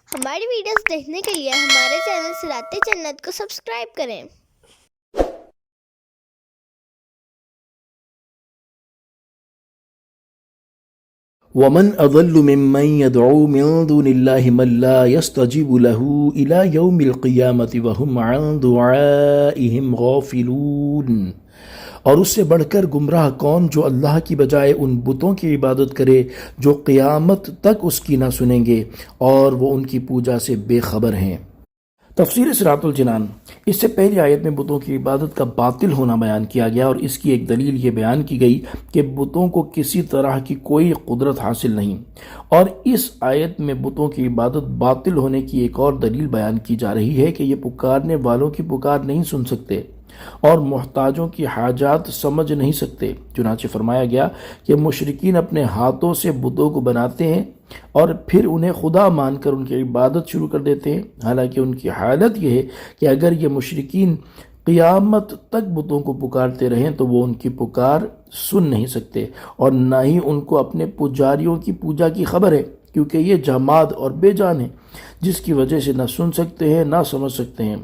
ہماری ویڈیوز دیکھنے کے لیے ہمارے چینل صراط جنت کو سبسکرائب کریں۔ ومن اضل ممن يدعو من دون الله من لا يستجيب له الى يوم القيامة وهم عن دعائهم غافلون۔ اور اس سے بڑھ کر گمراہ کون جو اللہ کی بجائے ان بتوں کی عبادت کرے جو قیامت تک اس کی نہ سنیں گے اور وہ ان کی پوجا سے بے خبر ہیں۔ تفسیر صراط الجنان۔ اس سے پہلی آیت میں بتوں کی عبادت کا باطل ہونا بیان کیا گیا، اور اس کی ایک دلیل یہ بیان کی گئی کہ بتوں کو کسی طرح کی کوئی قدرت حاصل نہیں، اور اس آیت میں بتوں کی عبادت باطل ہونے کی ایک اور دلیل بیان کی جا رہی ہے کہ یہ پکارنے والوں کی پکار نہیں سن سکتے اور محتاجوں کی حاجات سمجھ نہیں سکتے۔ چنانچہ فرمایا گیا کہ مشرکین اپنے ہاتھوں سے بتوں کو بناتے ہیں اور پھر انہیں خدا مان کر ان کی عبادت شروع کر دیتے ہیں، حالانکہ ان کی حالت یہ ہے کہ اگر یہ مشرکین قیامت تک بتوں کو پکارتے رہیں تو وہ ان کی پکار سن نہیں سکتے، اور نہ ہی ان کو اپنے پجاریوں کی پوجا کی خبر ہے، کیونکہ یہ جماد اور بے جان ہے جس کی وجہ سے نہ سن سکتے ہیں نہ سمجھ سکتے ہیں۔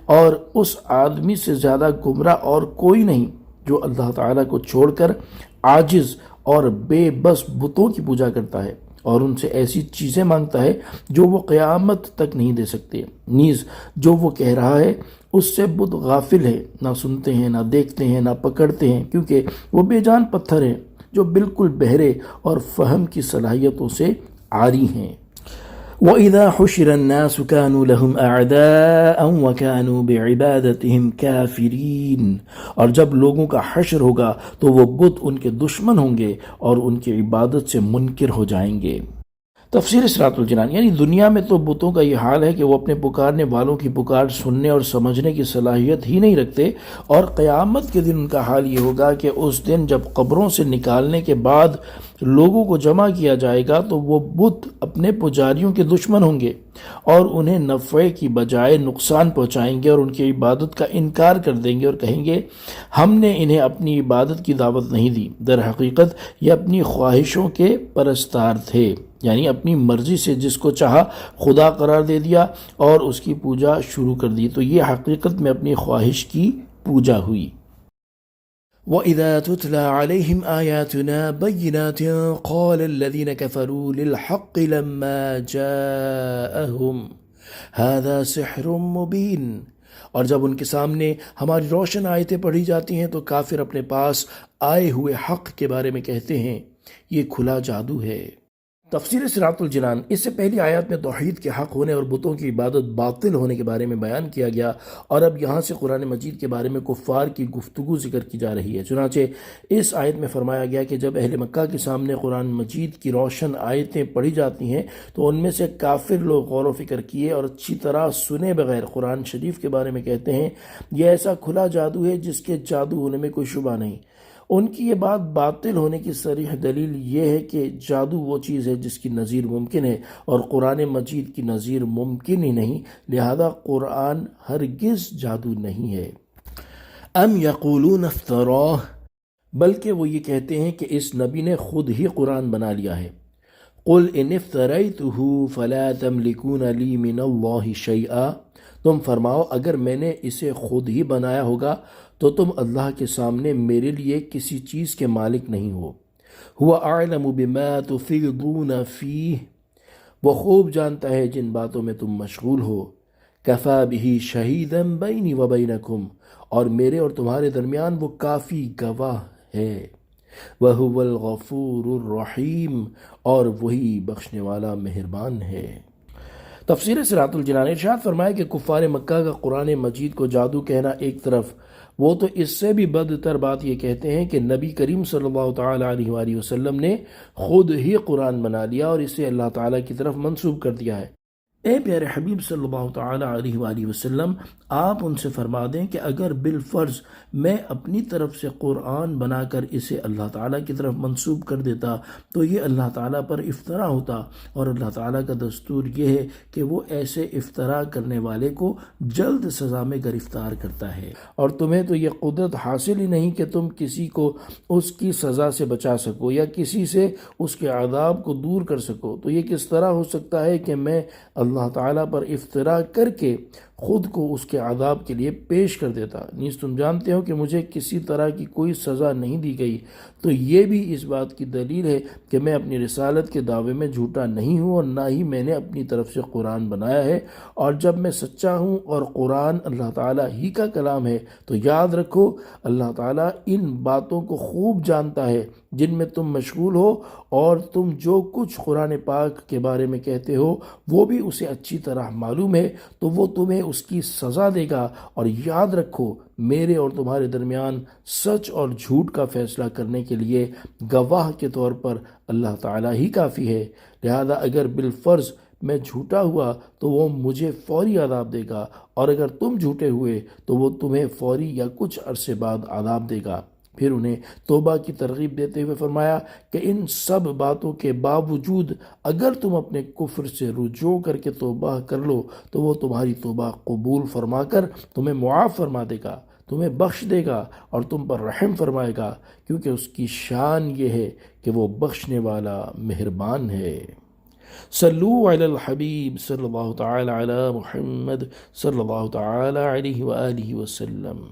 اور اس آدمی سے زیادہ گمراہ اور کوئی نہیں جو اللہ تعالیٰ کو چھوڑ کر عاجز اور بے بس بتوں کی پوجا کرتا ہے اور ان سے ایسی چیزیں مانگتا ہے جو وہ قیامت تک نہیں دے سکتے۔ نیز جو وہ کہہ رہا ہے اس سے بت غافل ہے، نہ سنتے ہیں نہ دیکھتے ہیں نہ پکڑتے ہیں، کیونکہ وہ بے جان پتھر ہیں جو بالکل بہرے اور فہم کی صلاحیتوں سے عاری ہیں۔ وَإِذَا حُشِرَ النَّاسُ كَانُوا لَهُمْ أَعْدَاءً وَكَانُوا بِعِبَادَتِهِمْ كَافِرِينَ۔ اور جب لوگوں کا حشر ہوگا تو وہ بت ان کے دشمن ہوں گے اور ان کی عبادت سے منکر ہو جائیں گے۔ تفسیر صراط الجنان۔ یعنی دنیا میں تو بتوں کا یہ حال ہے کہ وہ اپنے پکارنے والوں کی پکار سننے اور سمجھنے کی صلاحیت ہی نہیں رکھتے، اور قیامت کے دن ان کا حال یہ ہوگا کہ اس دن جب قبروں سے نکالنے کے بعد لوگوں کو جمع کیا جائے گا تو وہ بت اپنے پجاریوں کے دشمن ہوں گے اور انہیں نفع کی بجائے نقصان پہنچائیں گے اور ان کی عبادت کا انکار کر دیں گے اور کہیں گے ہم نے انہیں اپنی عبادت کی دعوت نہیں دی، در حقیقت یہ اپنی خواہشوں کے پرستار تھے، یعنی اپنی مرضی سے جس کو چاہا خدا قرار دے دیا اور اس کی پوجا شروع کر دی، تو یہ حقیقت میں اپنی خواہش کی پوجا ہوئی۔ وَإِذَا تُتْلَى عَلَيْهِمْ آيَاتُنَا بَيِّنَاتٍ قَالَ الَّذِينَ كَفَرُوا لِلْحَقِّ لَمَّا جَاءَهُمْ هَذَا سِحْرٌ مُبِينٌ۔ اور جب ان کے سامنے ہماری روشن آیتیں پڑھی جاتی ہیں تو کافر اپنے پاس آئے ہوئے حق کے بارے میں کہتے ہیں یہ کھلا جادو ہے۔ تفسیر صراط الجنان۔ اس سے پہلی آیات میں توحید کے حق ہونے اور بتوں کی عبادت باطل ہونے کے بارے میں بیان کیا گیا، اور اب یہاں سے قرآن مجید کے بارے میں کفار کی گفتگو ذکر کی جا رہی ہے۔ چنانچہ اس آیت میں فرمایا گیا کہ جب اہل مکہ کے سامنے قرآن مجید کی روشن آیتیں پڑھی جاتی ہیں تو ان میں سے کافر لوگ غور و فکر کیے اور اچھی طرح سنے بغیر قرآن شریف کے بارے میں کہتے ہیں یہ ایسا کھلا جادو ہے جس کے جادو ہونے میں کوئی شبہ نہیں۔ ان کی یہ بات باطل ہونے کی صریح دلیل یہ ہے کہ جادو وہ چیز ہے جس کی نظیر ممکن ہے اور قرآن مجید کی نظیر ممکن ہی نہیں، لہذا قرآن ہرگز جادو نہیں ہے۔ ام یقولون افتراہ، بلکہ وہ یہ کہتے ہیں کہ اس نبی نے خود ہی قرآن بنا لیا ہے۔ قل ان افتریتہ فلا تملکون لی من اللہ شیئا، تم فرماؤ اگر میں نے اسے خود ہی بنایا ہوگا تو تم اللہ کے سامنے میرے لیے کسی چیز کے مالک نہیں ہو۔ هو اعلم بما تفیضون فیہ، وہ خوب جانتا ہے جن باتوں میں تم مشغول ہو۔ کفا بہ شہیدا بینی و بینکم، اور میرے اور تمہارے درمیان وہ کافی گواہ ہے۔ وہو الغفور الرحیم، اور وہی بخشنے والا مہربان ہے۔ تفسیر صراط الجنان۔ ارشاد فرمایا کہ کفار مکہ کا قرآن مجید کو جادو کہنا ایک طرف، وہ تو اس سے بھی بدتر بات یہ کہتے ہیں کہ نبی کریم صلی اللہ تعالیٰ علیہ وآلہ وسلم نے خود ہی قرآن بنا لیا اور اسے اللہ تعالیٰ کی طرف منسوب کر دیا ہے۔ اے پیارے حبیب صلی اللہ تعالیٰ علیہ وآلہ وسلم، آپ ان سے فرما دیں کہ اگر بالفرض میں اپنی طرف سے قرآن بنا کر اسے اللہ تعالیٰ کی طرف منسوب کر دیتا تو یہ اللہ تعالیٰ پر افطرا ہوتا، اور اللہ تعالیٰ کا دستور یہ ہے کہ وہ ایسے افطرا کرنے والے کو جلد سزا میں گرفتار کرتا ہے، اور تمہیں تو یہ قدرت حاصل ہی نہیں کہ تم کسی کو اس کی سزا سے بچا سکو یا کسی سے اس کے عذاب کو دور کر سکو، تو یہ کس طرح ہو سکتا ہے کہ میں اللہ تعالیٰ پر افتراء کر کے خود کو اس کے عذاب کے لیے پیش کر دیتا، نیز تم جانتے ہو کہ مجھے کسی طرح کی کوئی سزا نہیں دی گئی، تو یہ بھی اس بات کی دلیل ہے کہ میں اپنی رسالت کے دعوے میں جھوٹا نہیں ہوں اور نہ ہی میں نے اپنی طرف سے قرآن بنایا ہے، اور جب میں سچا ہوں اور قرآن اللہ تعالیٰ ہی کا کلام ہے تو یاد رکھو اللہ تعالیٰ ان باتوں کو خوب جانتا ہے جن میں تم مشغول ہو، اور تم جو کچھ قرآن پاک کے بارے میں کہتے ہو وہ بھی اسے اچھی طرح معلوم ہے، تو وہ تمہیں اس کی سزا دے گا، اور یاد رکھو میرے اور تمہارے درمیان سچ اور جھوٹ کا فیصلہ کرنے کے لیے گواہ کے طور پر اللہ تعالیٰ ہی کافی ہے، لہذا اگر بالفرض میں جھوٹا ہوا تو وہ مجھے فوری عذاب دے گا، اور اگر تم جھوٹے ہوئے تو وہ تمہیں فوری یا کچھ عرصے بعد عذاب دے گا۔ پھر انہیں توبہ کی ترغیب دیتے ہوئے فرمایا کہ ان سب باتوں کے باوجود اگر تم اپنے کفر سے رجوع کر کے توبہ کر لو تو وہ تمہاری توبہ قبول فرما کر تمہیں معاف فرما دے گا، تمہیں بخش دے گا اور تم پر رحم فرمائے گا، کیونکہ اس کی شان یہ ہے کہ وہ بخشنے والا مہربان ہے۔ صلو علی الحبیب صلی اللہ تعالی علی محمد صلی اللہ تعالی علیہ وآلہ وسلم۔